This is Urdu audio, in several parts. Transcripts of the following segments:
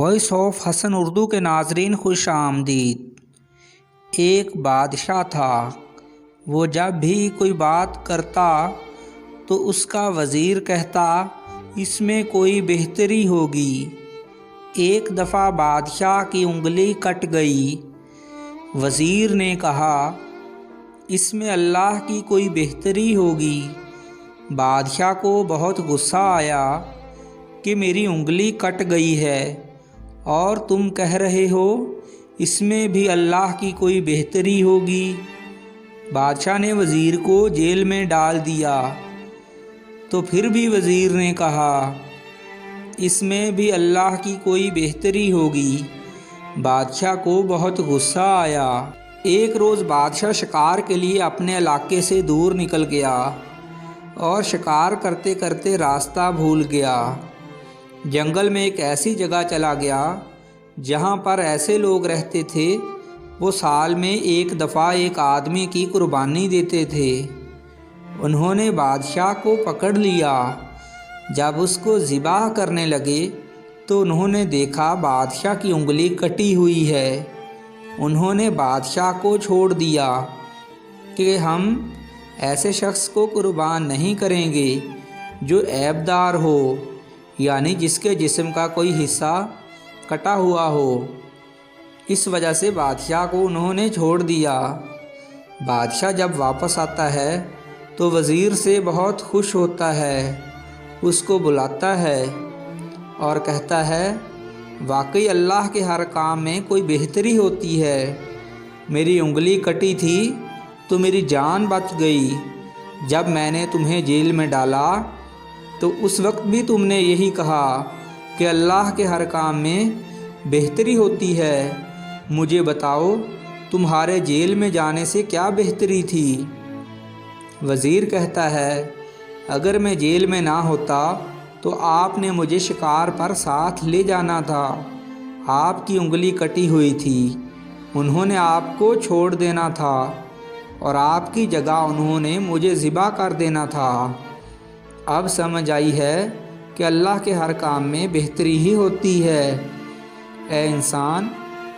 وائس آف حسن اردو کے ناظرین خوش آمدید۔ ایک بادشاہ تھا، وہ جب بھی کوئی بات کرتا تو اس کا وزیر کہتا اس میں کوئی بہتری ہوگی۔ ایک دفعہ بادشاہ کی انگلی کٹ گئی۔ وزیر نے کہا اس میں اللہ کی کوئی بہتری ہوگی۔ بادشاہ کو بہت غصہ آیا کہ میری انگلی کٹ گئی ہے اور تم کہہ رہے ہو اس میں بھی اللہ کی کوئی بہتری ہوگی۔ بادشاہ نے وزیر کو جیل میں ڈال دیا تو پھر بھی وزیر نے کہا اس میں بھی اللہ کی کوئی بہتری ہوگی۔ بادشاہ کو بہت غصہ آیا۔ ایک روز بادشاہ شکار کے لیے اپنے علاقے سے دور نکل گیا اور شکار کرتے کرتے راستہ بھول گیا۔ جنگل میں ایک ایسی جگہ چلا گیا جہاں پر ایسے لوگ رہتے تھے، وہ سال میں ایک دفعہ ایک آدمی کی قربانی دیتے تھے۔ انہوں نے بادشاہ کو پکڑ لیا۔ جب اس کو ذبح کرنے لگے تو انہوں نے دیکھا بادشاہ کی انگلی کٹی ہوئی ہے۔ انہوں نے بادشاہ کو چھوڑ دیا کہ ہم ایسے شخص کو قربان نہیں کریں گے جو عیب دار ہو، یعنی جس کے جسم کا کوئی حصہ کٹا ہوا ہو۔ اس وجہ سے بادشاہ کو انہوں نے چھوڑ دیا۔ بادشاہ جب واپس آتا ہے تو وزیر سے بہت خوش ہوتا ہے، اس کو بلاتا ہے اور کہتا ہے واقعی اللہ کے ہر کام میں کوئی بہتری ہوتی ہے۔ میری انگلی کٹی تھی تو میری جان بچ گئی۔ جب میں نے تمہیں جیل میں ڈالا تو اس وقت بھی تم نے یہی کہا کہ اللہ کے ہر کام میں بہتری ہوتی ہے۔ مجھے بتاؤ تمہارے جیل میں جانے سے کیا بہتری تھی؟ وزیر کہتا ہے اگر میں جیل میں نہ ہوتا تو آپ نے مجھے شکار پر ساتھ لے جانا تھا۔ آپ کی انگلی کٹی ہوئی تھی، انہوں نے آپ کو چھوڑ دینا تھا اور آپ کی جگہ انہوں نے مجھے ذبح کر دینا تھا۔ اب سمجھ آئی ہے کہ اللہ کے ہر کام میں بہتری ہی ہوتی ہے۔ اے انسان،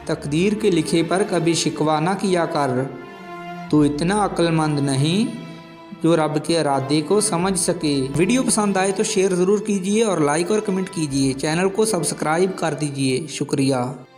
تقدیر کے لکھے پر کبھی شکوہ نہ کیا کر۔ تو اتنا عقل مند نہیں جو رب کے ارادے کو سمجھ سکے۔ ویڈیو پسند آئے تو شیئر ضرور کیجیے اور لائک اور کمنٹ کیجیے۔ چینل کو سبسکرائب کر دیجیے۔ شکریہ۔